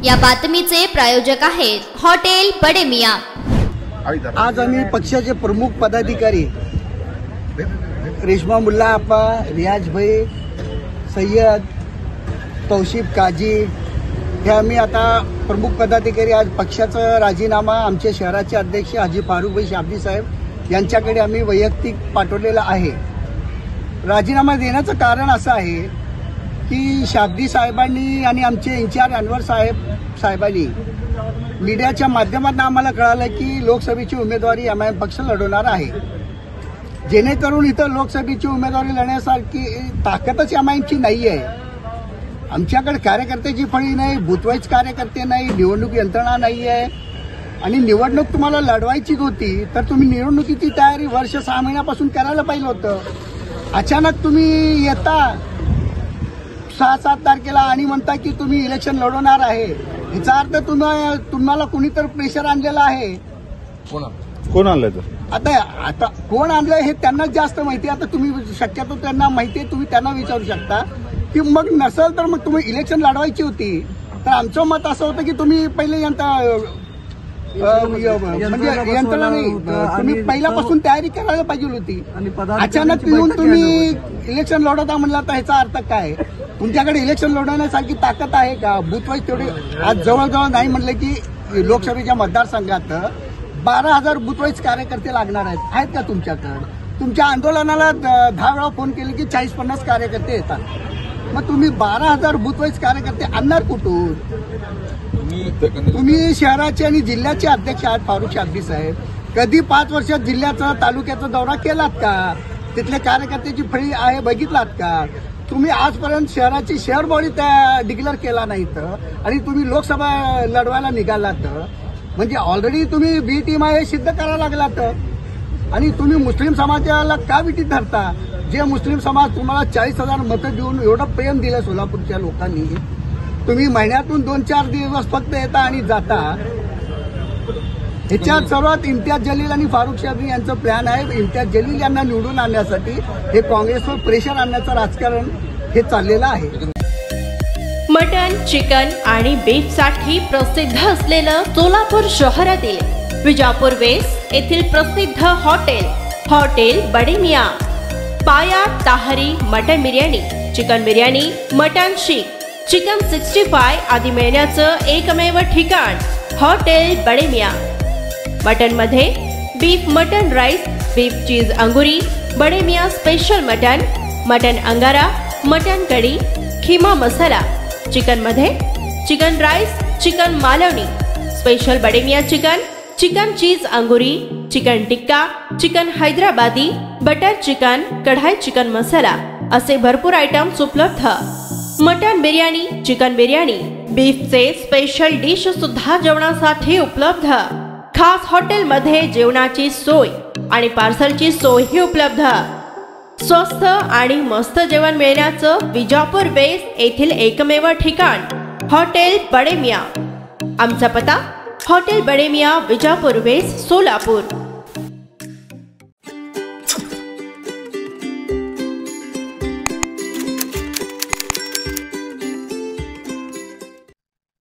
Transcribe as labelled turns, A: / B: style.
A: या बातमीचे प्रायोजक आहेत हॉटेल बडे मियां।
B: आज आम्ही पक्षाचे प्रमुख पदाधिकारी रेशमा मुल्ला आप्पा, रियाज भाई, सय्यद, तौशिफ काजी हे आम्ही आता प्रमुख पदाधिकारी आज पक्षाचा राजीनामा आमचे शहराचे अध्यक्ष हाजी फारुख भाई शाब्दी साहेब यांच्याकडे आम्ही वैयक्तिक पाठवलेला आहे। राजीनामा देण्याचं कारण असं आहे की शाब्दी साहेबांनी आणि आमचे इंचार्ज अनवर साहेबांनी मीडियाच्या माध्यमातून आम्हाला कळालं की लोकसभेची उमेदवारी एमआयएम पक्ष लढवणार आहे, जेणेकरून इथं लोकसभेची उमेदवारी लढण्यासारखी ताकदच एमआयएमची नाही आहे। आमच्याकडे कार्यकर्त्याची फळी नाही, बूथवाईज कार्यकर्ते नाही, निवडणूक यंत्रणा नाही आहे आणि निवडणूक तुम्हाला लढवायचीच होती तर तुम्ही निवडणुकीची तयारी वर्ष 6 महिन्यापासून करायला पाहिजे होतं। अचानक तुम्ही येता 6-7 तारखेला आणि म्हणता की तुम्ही इलेक्शन लढवणार आहे, याचा अर्थ तुम्हाला कुणीतरी प्रेशर आणलेलं आहे।
C: कोण आणलं?
B: आता कोण आणलंय हे त्यांनाच जास्त माहिती आहे। आता तुम्ही शक्यतो त्यांना माहिती आहे, तुम्ही त्यांना विचारू शकता की मग नसेल तर मग तुम्ही इलेक्शन लढवायची होती तर आमचं मत असं होतं की तुम्ही पहिले म्हणजे यंत्रणा नाही, तुम्ही पहिल्यापासून तयारी करायला पाहिजे होती। अचानक येऊन तुम्ही इलेक्शन लढवता म्हणला तर ह्याचा अर्थ काय? तुमच्याकडे इलेक्शन लढवण्यासारखी ताकद आहे का? बूथवाईज तेवढे आज जवळजवळ नाही म्हणलं की लोकसभेच्या मतदारसंघात 12,000 बूथवाईज कार्यकर्ते लागणार आहेत का तुमच्याकडे? तुमच्या आंदोलनाला 10 वेळा फोन केले की 40-50 कार्यकर्ते येतात, मग तुम्ही 12,000 बूथवाईज कार्यकर्ते आणणार कुठून? तुम्ही शहराचे आणि जिल्ह्याचे अध्यक्ष आहात फारुख शाब्दी साहेब, कधी 5 वर्षात जिल्ह्याचा तालुक्याचा दौरा केलात का? तिथल्या कार्यकर्त्याची फळी आहे बघितलात का? तुम्ही आजपर्यंत शहराची शहर बॉडी डिक्लेअर केला नाही तर आणि तुम्ही लोकसभा लढवायला निघालात म्हणजे ऑलरेडी तुम्ही बी टीम आहे सिद्ध करायला लागलात आणि तुम्ही मुस्लिम समाजाला का विटीत धरता? जे मुस्लिम समाज तुम्हाला 40,000 मतं देऊन एवढं प्रेम दिलं सोलापूरच्या लोकांनी, तुम्ही महिन्यातून 2-4 दिवस फक्त येता आणि जाता। ह्याच्यात सर्वात इम्तियाज जलील आणि फारुख शाब्दी यांचं प्लॅन आहे। इम्तियाज जलील यांना निवडून आणण्यासाठी हे काँग्रेसवर प्रेशर आणण्याचं राजकारण हे चाललेलं आहे।
D: मटन, चिकन आणि बीफ साठी प्रसिद्ध असलेलं सोलापूर शहरातील विजापूर वेस्ट येथील प्रसिद्ध हॉटेल बडे मियां। पाया ताहरी mutton biryani, chicken biryani, mutton seekh, chicken 65 आदी मिळण्याचं एकमेव ठिकाण हॉटेल बडे मियां। मटन मध्ये beef mutton rice, beef cheese अंगुरी, बडे मियां स्पेशल मटन अंगारा, मटन कढी, खिमा मसाला। चिकन मध्ये chicken rice, chicken Malvani, special Bade Miyan chicken cheese अंगुरी, chicken tikka, chicken Hyderabadi, butter chicken, kadai chicken masala असे भरपूर आयटम्स उपलब्ध। मटन बिर्याणी, चिकन बिर्याणी, बीफचे स्पेशल डिश सुद्धा जेवणासाठी उपलब्ध। खास हॉटेलमध्ये जेवणाची सोय आणि पार्सलची सोयही उपलब्ध। स्वस्त आणि मस्त जेवण मिळण्याचं विजापूर वेस्ट येथील एकमेव ठिकाण हॉटेल बडे मियां। आमचा पत्ता हॉटेल बडे मियां, विजापूर वेस्ट, सोलापूर।